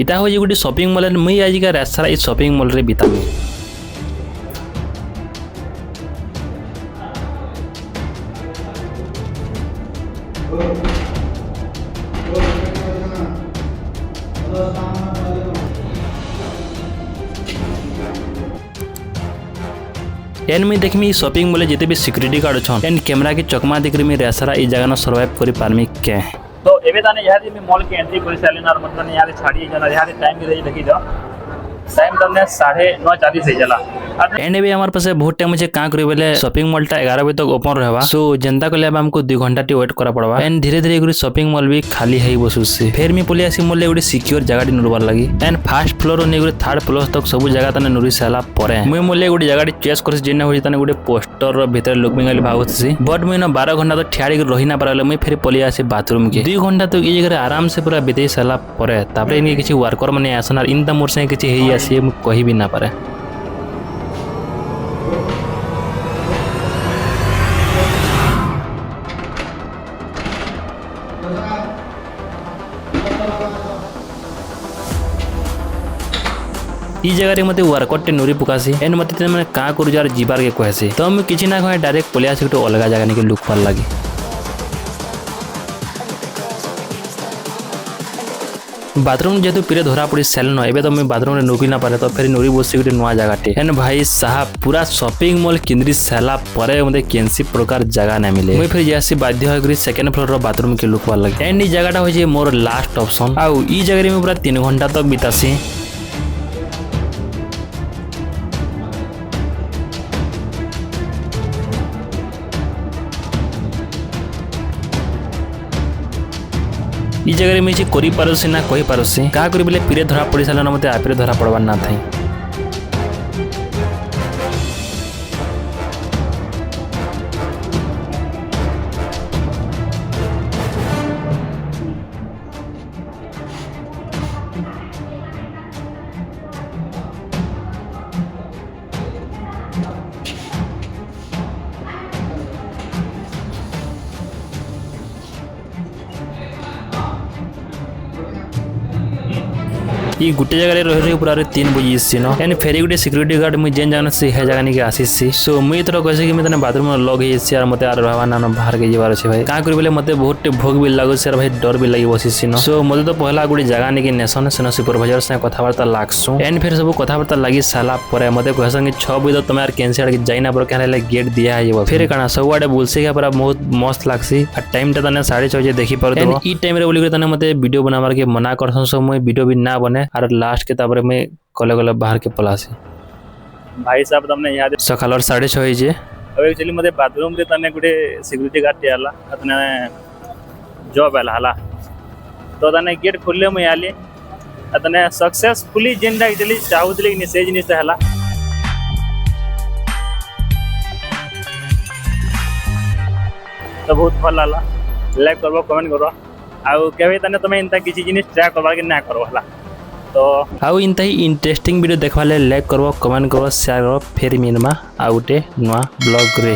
इटा हो गोटे शॉपिंग मॉल मुई आज का रात सारा इस शॉपिंग मॉल रे बितामी। एंड मुई देखमी शॉपिंग मॉल जिते भी सिक्योरिटी गार्ड अच्छा एंड कैमरा के चकमा देखकर मुई रात सारा इस जगह न सर्वाइव कर पारमी क्या तो एबे ताने यहाँ से मॉल के एंट्री कर साले ना मतलब यहाँ से छाड़ी जना यहाँ से टाइम भी देखी जाओ टाइम तने 9:30 से चला एंड भी हमारे पास बहुत टाइम मुझे क्या करी बोले शॉपिंग मॉल टा 11 बजे तक ओपन रहवा सो जनता को लेबा हमको 2 घंटा टी वेट करा पड़वा एंड धीरे धीरे गुडी शॉपिंग मॉल भी खाली है बसुसी फिर मी पुलिया सी मॉल गुडी सिक्योर जगह टी नुरबार लगी एंड फर्स्ट फ्लोर ने गुडी थर्ड फ्लोर तक सब जगह तने नुरी साला परे मुई मॉल गुडी जगह टी चेस करसी जेना होई तने गुडी पोस्टर रो भीतर लोग मिंगली भागुसी बट मुई न 12 घंटा तो ठियाड़ी रही ना पारले मुई फिर पुलिया सी बाथरूम के 2 घंटा तो ई जगह आराम से पूरा बिते साला परे तापरे इनके किछि वर्कर माने आसना इन त मोर से किछि हेई आसी मु कहि भी ना पारे। ई जगह रे मते वर्कआउट टे नुरी पुकासी एंड मते ते माने का करू जार जीवार के कहसी तो हम किछि ना कहे डायरेक्ट पुलिया से तो अलग जगह निके लुक पर लागी बाथरूम जेतु पीरे धरा पड़ी सेल न एबे तो मैं बाथरूम रे नुकी ना पारे तो फिर नुरी बसी गुटे नवा जगह टे एंड भाई साहब पूरा शॉपिंग मॉल केंद्री सेला परे मते केनसी प्रकार जगह ना मिले मैं फिर जैसे बाध्य हो गरी सेकंड फ्लोर रो बाथरूम के लुक पर लागी एंड ई जगहटा होय जे मोर लास्ट ऑप्शन आ ई जगह रे मैं पूरा 3 घंटा तक बितासी ई जगह में करी पारसी ना कही पारसी क्या करी बोले पीरे धरा पड़ी साल ना मते आपरे धरा पड़वार ना थाई ई गुटे जगह रे रही पूरा 3 बजे scene and Pheri Gute security guard मुई जेन जान से हे जगह निके आसीसी सो मुई तोरा कहसे कि मैं तने बाथरूम में लॉग हे यार मते आर रहवा ना बाहर के जीवार छै भाई का करी बोले मते बहुत भोग भी लागो यार भाई डर भी लागि बसीसी न सो मते तो पहला गुडी जगह निके नेसन सेन सुपरवाइजर से कथा वार्ता लागसु एंड फिर सब कथा वार्ता लागि साला परे मते कहसन कि 6 बजे तुम यार कैंसिल के जाइना पर कहले गेट दिया है ये फिर कना सबवाडे बोलसे के पूरा बहुत मस्त लागसी आ टाइम त तने 6:30 देखि पर दो ई टाइम रे बोली तने मते वीडियो बनावार के मना करसन सो मैं वीडियो भी ना बने और लास्ट के तापर में कले कले बाहर के पलासी भाई साहब तमने यहाँ सकाल 6:30 जे अब एक्चुअली मते बाथरूम रे तने गुटे सिक्योरिटी गार्ड टे आला तने जॉब आला हला तो तने गेट खोलले मैं आली तने सक्सेसफुली जेंडा इटली चाहुतले कि से जिनिस हला तो बहुत भल लाला लाइक करबो कमेंट करबो आउ केबे तने तमे इंता किछि जिनिस ट्राई करबा के ना करबो हला तो आउ इंता ही इंटरेस्टिंग वीडियो देखवाले लाइक करबो कमेंट करबो शेयर करबो फिर मिनमा आउटे नवा ब्लॉग रे।